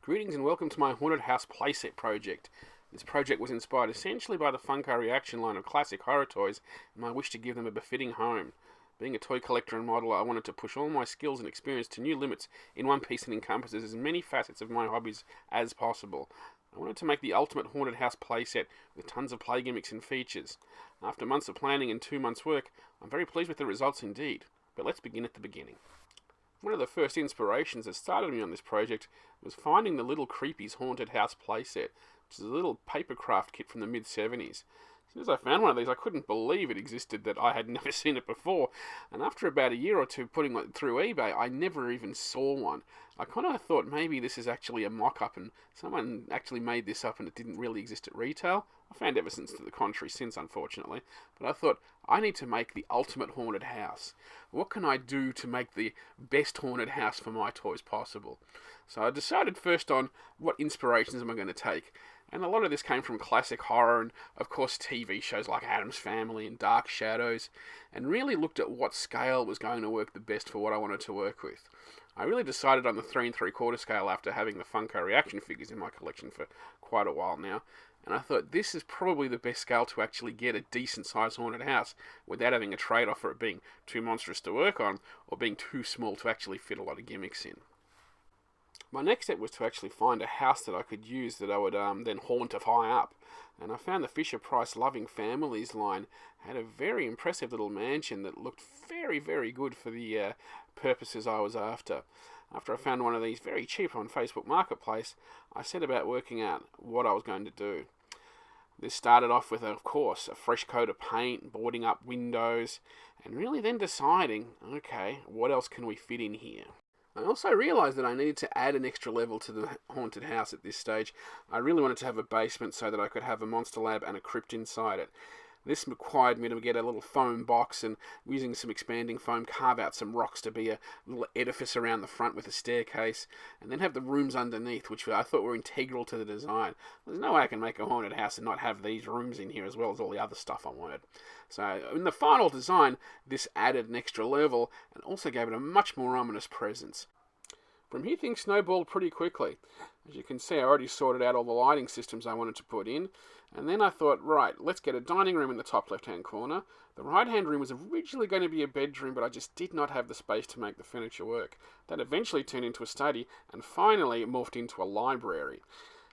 Greetings and welcome to my Haunted House Playset project. This project was inspired essentially by the Funko Reaction line of classic horror toys and my wish to give them a befitting home. Being a toy collector and modeler, I wanted to push all my skills and experience to new limits in one piece that encompasses as many facets of my hobbies as possible. I wanted to make the ultimate Haunted House playset with tons of play gimmicks and features. After months of planning and 2 months' work, I'm very pleased with the results indeed. But let's begin at the beginning. One of the first inspirations that started me on this project was finding the Little Creepy's Haunted House playset, which is a little papercraft kit from the mid-70s. As soon as I found one of these, I couldn't believe it existed, that I had never seen it before, and after about a year or two putting it through eBay, I never even saw one. I kind of thought maybe this is actually a mock-up and someone actually made this up and it didn't really exist at retail. I found evidence to the contrary since, unfortunately, but I thought, I need to make the ultimate haunted house. What can I do to make the best haunted house for my toys possible? So I decided first on what inspirations am I going to take. And a lot of this came from classic horror and, of course, TV shows like Addams Family and Dark Shadows, and really looked at what scale was going to work the best for what I wanted to work with. I really decided on the 3 3/4 scale after having the Funko Reaction figures in my collection for quite a while now, and I thought this is probably the best scale to actually get a decent sized haunted house without having a trade-off for it being too monstrous to work on or being too small to actually fit a lot of gimmicks in. My next step was to actually find a house that I could use that I would then haunt high up. And I found the Fisher-Price Loving Families line had a very impressive little mansion that looked very, very good for the purposes I was after. After I found one of these very cheap on Facebook Marketplace, I set about working out what I was going to do. This started off with, of course, a fresh coat of paint, boarding up windows, and really then deciding, okay, what else can we fit in here? I also realised that I needed to add an extra level to the haunted house at this stage. I really wanted to have a basement so that I could have a monster lab and a crypt inside it. This required me to get a little foam box and, using some expanding foam, carve out some rocks to be a little edifice around the front with a staircase, and then have the rooms underneath, which I thought were integral to the design. There's no way I can make a haunted house and not have these rooms in here as well as all the other stuff I wanted. So in the final design, this added an extra level and also gave it a much more ominous presence. From here, things snowballed pretty quickly. As you can see, I already sorted out all the lighting systems I wanted to put in, and then I thought, right, let's get a dining room in the top left-hand corner. The right-hand room was originally going to be a bedroom, but I just did not have the space to make the furniture work. That eventually turned into a study, and finally morphed into a library.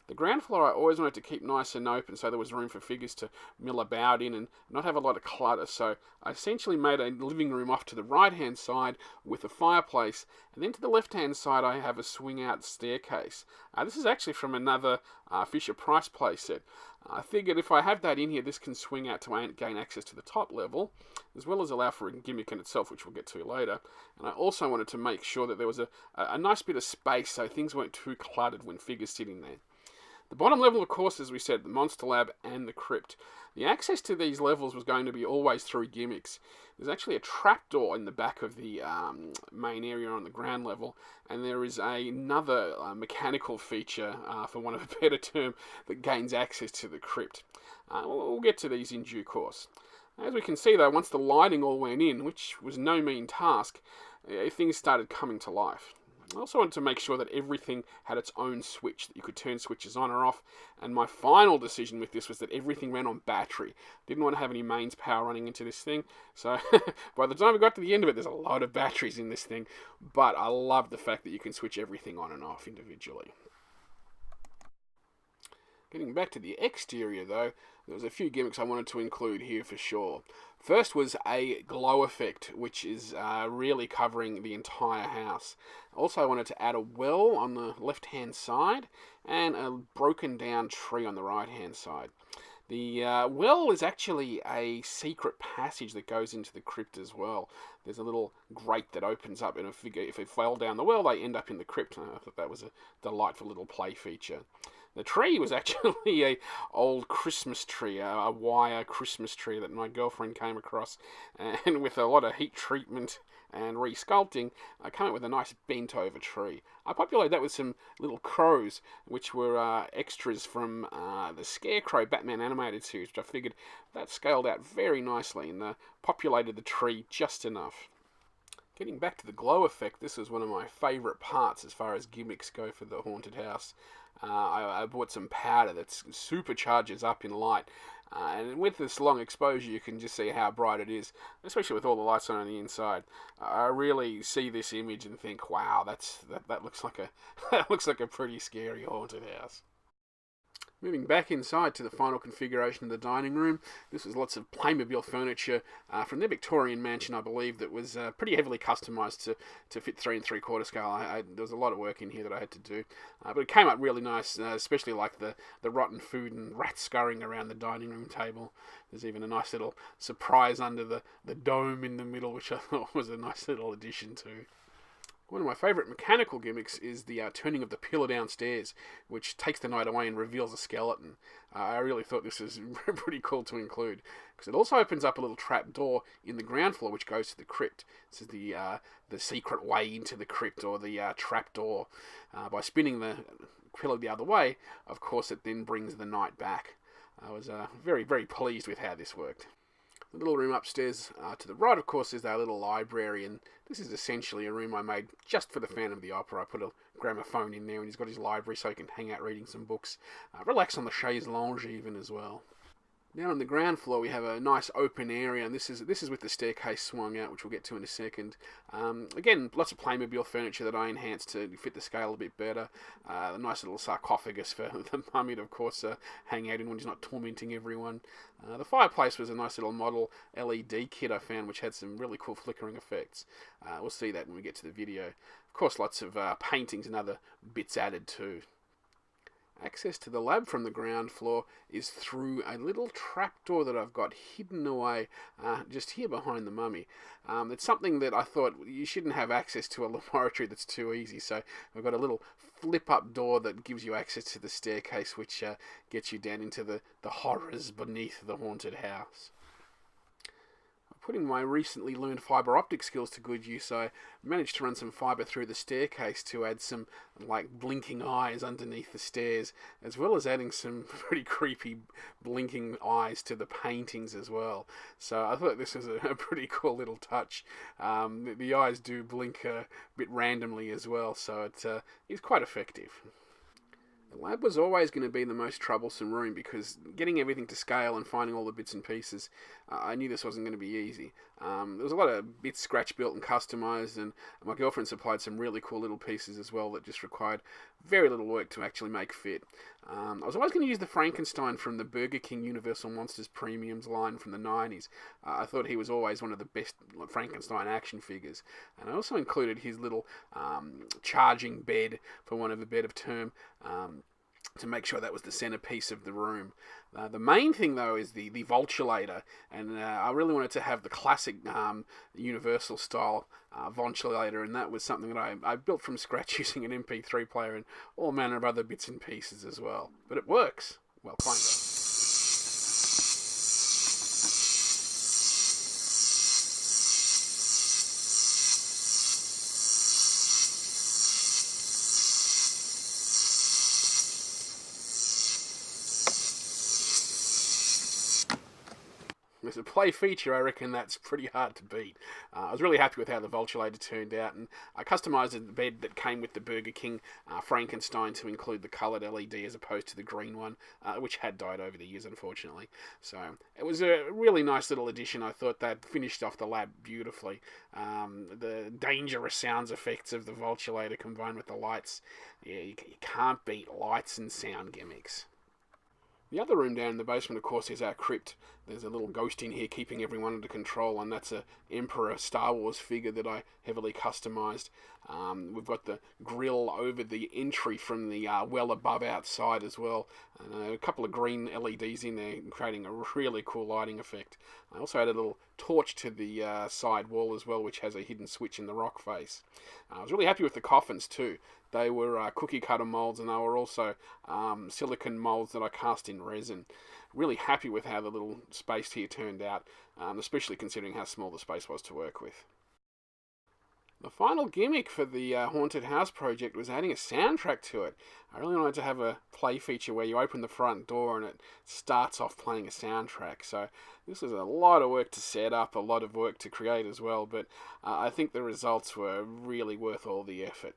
The ground floor I always wanted to keep nice and open so there was room for figures to mill about in and not have a lot of clutter, so I essentially made a living room off to the right hand side with a fireplace, and then to the left hand side I have a swing out staircase. This is actually from another Fisher-Price playset. I figured if I have that in here, this can swing out to gain access to the top level, as well as allow for a gimmick in itself, which we'll get to later. And I also wanted to make sure that there was a nice bit of space so things weren't too cluttered when figures sit in there. The bottom level, of course, as we said, the Monster Lab and the Crypt. The access to these levels was going to be always through gimmicks. There's actually a trapdoor in the back of the main area on the ground level, and there is another mechanical feature, for want of a better term, that gains access to the Crypt. We'll get to these in due course. As we can see, though, once the lighting all went in, which was no mean task, things started coming to life. I also wanted to make sure that everything had its own switch, that you could turn switches on or off, and my final decision with this was that everything ran on battery. Didn't want to have any mains power running into this thing, so by the time we got to the end of it, there's a lot of batteries in this thing, but I love the fact that you can switch everything on and off individually. Getting back to the exterior though, there was a few gimmicks I wanted to include here for sure. First was a glow effect, which is really covering the entire house. Also I wanted to add a well on the left hand side and a broken down tree on the right hand side. The well is actually a secret passage that goes into the crypt as well. There's a little grate that opens up, and if they fell down the well, they end up in the crypt. I thought that was a delightful little play feature. The tree was actually a old Christmas tree, a wire Christmas tree that my girlfriend came across, and with a lot of heat treatment and resculpting, I came up with a nice bent over tree. I populated that with some little crows, which were extras from the Scarecrow Batman animated series, which I figured that scaled out very nicely and populated the tree just enough. Getting back to the glow effect, this is one of my favourite parts as far as gimmicks go for the haunted house. I bought some powder that supercharges up in light, and with this long exposure you can just see how bright it is, especially with all the lights on the inside. I really see this image and think, wow, that looks like a that looks like a pretty scary haunted house. Moving back inside to the final configuration of the dining room, this was lots of Playmobil furniture from the Victorian mansion, I believe, that was pretty heavily customised to fit 3 3/4 scale. There was a lot of work in here that I had to do, but it came up really nice, especially like the rotten food and rats scurrying around the dining room table. There's even a nice little surprise under the dome in the middle, which I thought was a nice little addition too. One of my favourite mechanical gimmicks is the turning of the pillar downstairs, which takes the night away and reveals a skeleton. I really thought this was pretty cool to include, because it also opens up a little trap door in the ground floor which goes to the crypt. This is the secret way into the crypt, or the trap door. By spinning the pillar the other way, of course, it then brings the night back. I was very, very pleased with how this worked. The little room upstairs to the right, of course, is our little library, and this is essentially a room I made just for the fan of the opera. I put a gramophone in there, and he's got his library so he can hang out reading some books, relax on the chaise lounge even as well. Now on the ground floor we have a nice open area, and this is with the staircase swung out, which we'll get to in a second. Again, lots of Playmobil furniture that I enhanced to fit the scale a bit better. A nice little sarcophagus for the mummy to, of course, hang out in when he's not tormenting everyone. The fireplace was a nice little model LED kit I found, which had some really cool flickering effects. We'll see that when we get to the video. Of course, lots of paintings and other bits added too. Access to the lab from the ground floor is through a little trapdoor that I've got hidden away just here behind the mummy. It's something that I thought you shouldn't have access to a laboratory that's too easy, so I've got a little flip-up door that gives you access to the staircase, which gets you down into the horrors beneath the haunted house. Putting my recently learned fibre optic skills to good use, I managed to run some fibre through the staircase to add some like blinking eyes underneath the stairs, as well as adding some pretty creepy blinking eyes to the paintings as well. So I thought this was a pretty cool little touch. The eyes do blink a bit randomly as well, so it is quite effective. The lab was always going to be the most troublesome room, because getting everything to scale and finding all the bits and pieces, I knew this wasn't going to be easy. There was a lot of bits scratch built and customised, and my girlfriend supplied some really cool little pieces as well that just required very little work to actually make fit. I was always going to use the Frankenstein from the Burger King Universal Monsters Premiums line from the 90s. I thought he was always one of the best Frankenstein action figures. And I also included his little charging bed, for want of a better term, to make sure that was the centerpiece of the room. The main thing, though, is the Vultulator, and I really wanted to have the classic Universal style Vultulator, and that was something that I built from scratch using an MP3 player and all manner of other bits and pieces as well. But it works. Well, kind of. As a play feature, I reckon that's pretty hard to beat. I was really happy with how the Vultulator turned out, and I customised the bed that came with the Burger King Frankenstein to include the coloured LED as opposed to the green one, which had died over the years, unfortunately. So it was a really nice little addition. I thought that finished off the lab beautifully. The dangerous sounds effects of the Vultulator combined with the lights, yeah, you can't beat lights and sound gimmicks. The other room down in the basement, of course, is our crypt. There's a little ghost in here keeping everyone under control, and that's a Emperor Star Wars figure that I heavily customised. We've got the grill over the entry from the well above outside as well, and a couple of green LEDs in there, creating a really cool lighting effect. I also added a little torch to the side wall as well, which has a hidden switch in the rock face. I was really happy with the coffins too. They were cookie cutter moulds, and they were also silicone moulds that I cast in resin. Really happy with how the little space here turned out, especially considering how small the space was to work with. The final gimmick for the haunted house project was adding a soundtrack to it. I really wanted to have a play feature where you open the front door and it starts off playing a soundtrack. So this was a lot of work to set up, a lot of work to create as well, but I think the results were really worth all the effort.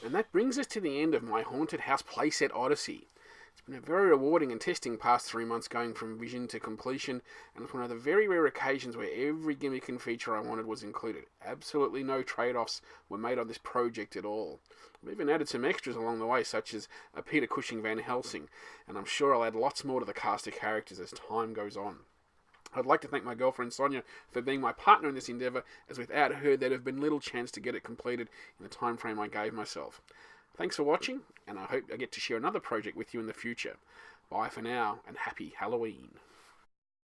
And that brings us to the end of my Haunted House playset odyssey. It's been a very rewarding and testing past 3 months going from vision to completion, and it's one of the very rare occasions where every gimmick and feature I wanted was included. Absolutely no trade-offs were made on this project at all. I've even added some extras along the way, such as a Peter Cushing Van Helsing, and I'm sure I'll add lots more to the cast of characters as time goes on. I'd like to thank my girlfriend Sonia for being my partner in this endeavour, as without her there'd have been little chance to get it completed in the time frame I gave myself. Thanks for watching, and I hope I get to share another project with you in the future. Bye for now, and happy Halloween.